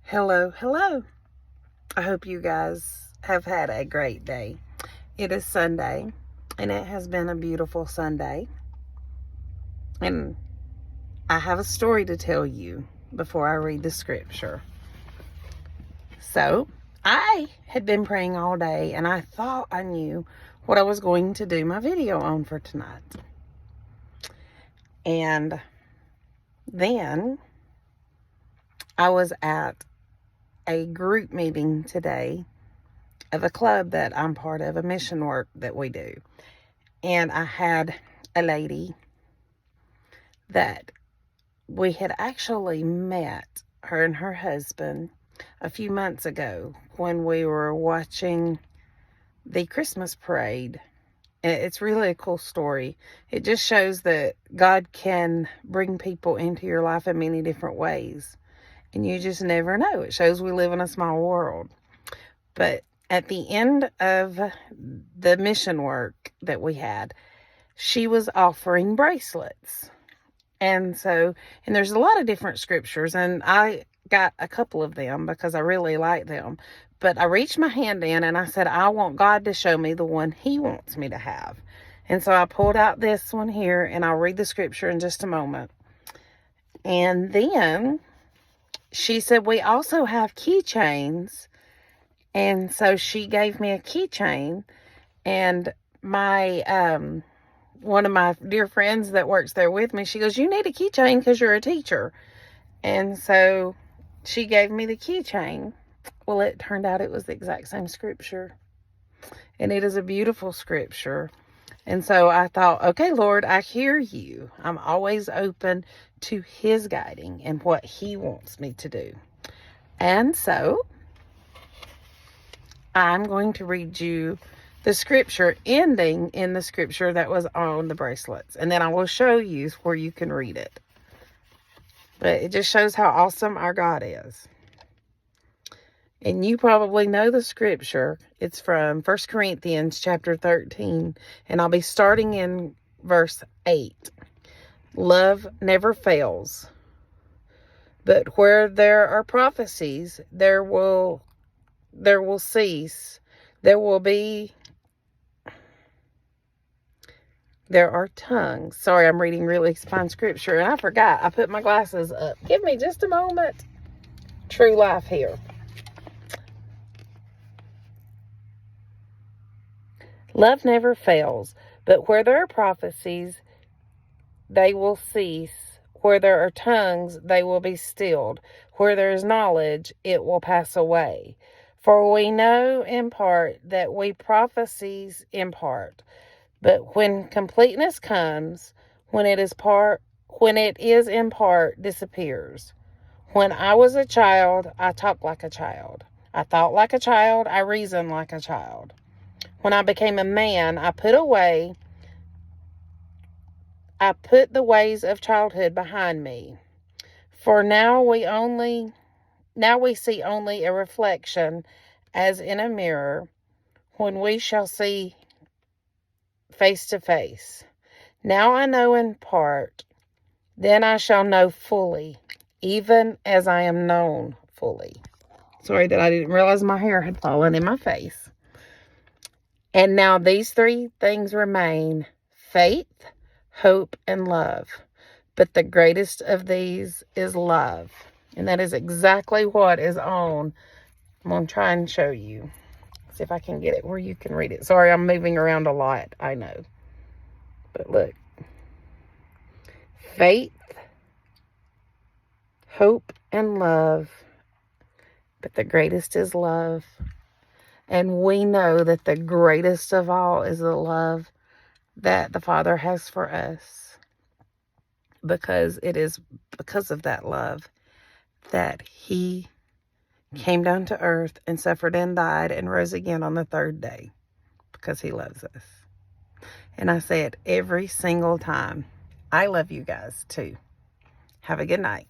Hello, hello. I hope you guys have had a great day. It is Sunday, and it has been a beautiful Sunday. And I have a story to tell you before I read the scripture. So, I had been praying all day, and I thought I knew what I was going to do my video on for tonight. And then I was at a group meeting today of a club that I'm part of, a mission work that we do. And I had a lady that we had actually met, her and her husband, a few months ago when we were watching the Christmas parade. It's really a cool story. It just shows that God can bring people into your life in many different ways. And you just never know. It shows we live in a small world. But at the end of the mission work that we had, she was offering bracelets. And there's a lot of different scriptures, and I got a couple of them because I really like them. But I reached my hand in and I said, I want God to show me the one He wants me to have. And so I pulled out this one here, and I'll read the scripture in just a moment. And then she said, we also have keychains. And so she gave me a keychain, and my one of my dear friends that works there with me, she goes, you need a keychain because you're a teacher. And so she gave me the keychain. Well, it turned out it was the exact same scripture. And it is a beautiful scripture. And so I thought, okay, Lord, I hear you. I'm always open to His guiding and what He wants me to do. And so I'm going to read you the scripture, ending in the scripture that was on the bracelets. And then I will show you where you can read it. But it just shows how awesome our God is. And you probably know the scripture. It's from 1 Corinthians chapter 13. And I'll be starting in verse 8. Love never fails. But where there are prophecies, there will cease. There are tongues. Sorry, I'm reading really fine scripture, and I forgot. I put my glasses up. Give me just a moment. True life here. Love never fails, but where there are prophecies, they will cease. Where there are tongues, they will be stilled. Where there is knowledge, it will pass away. For we know in part that we prophesies in part. But when completeness comes, when it is in part, disappears. When I was a child, I talked like a child. I thought like a child. I reasoned like a child. When I became a man, I put the ways of childhood behind me. For now we see only a reflection as in a mirror, when we shall see face to face. Now I know in part, then I shall know fully, even as I am known fully. Sorry that I didn't realize my hair had fallen in my face. And now these three things remain: faith, hope, and love. But the greatest of these is love. And that is exactly what is on. I'm going to try and show you. See if I can get it where you can read it. Sorry, I'm moving around a lot, I know. But look. Faith, hope, and love. But the greatest is love. And we know that the greatest of all is the love that the Father has for us. Because it is because of that love that He came down to earth and suffered and died and rose again on the third day. Because He loves us. And I say it every single time. I love you guys too. Have a good night.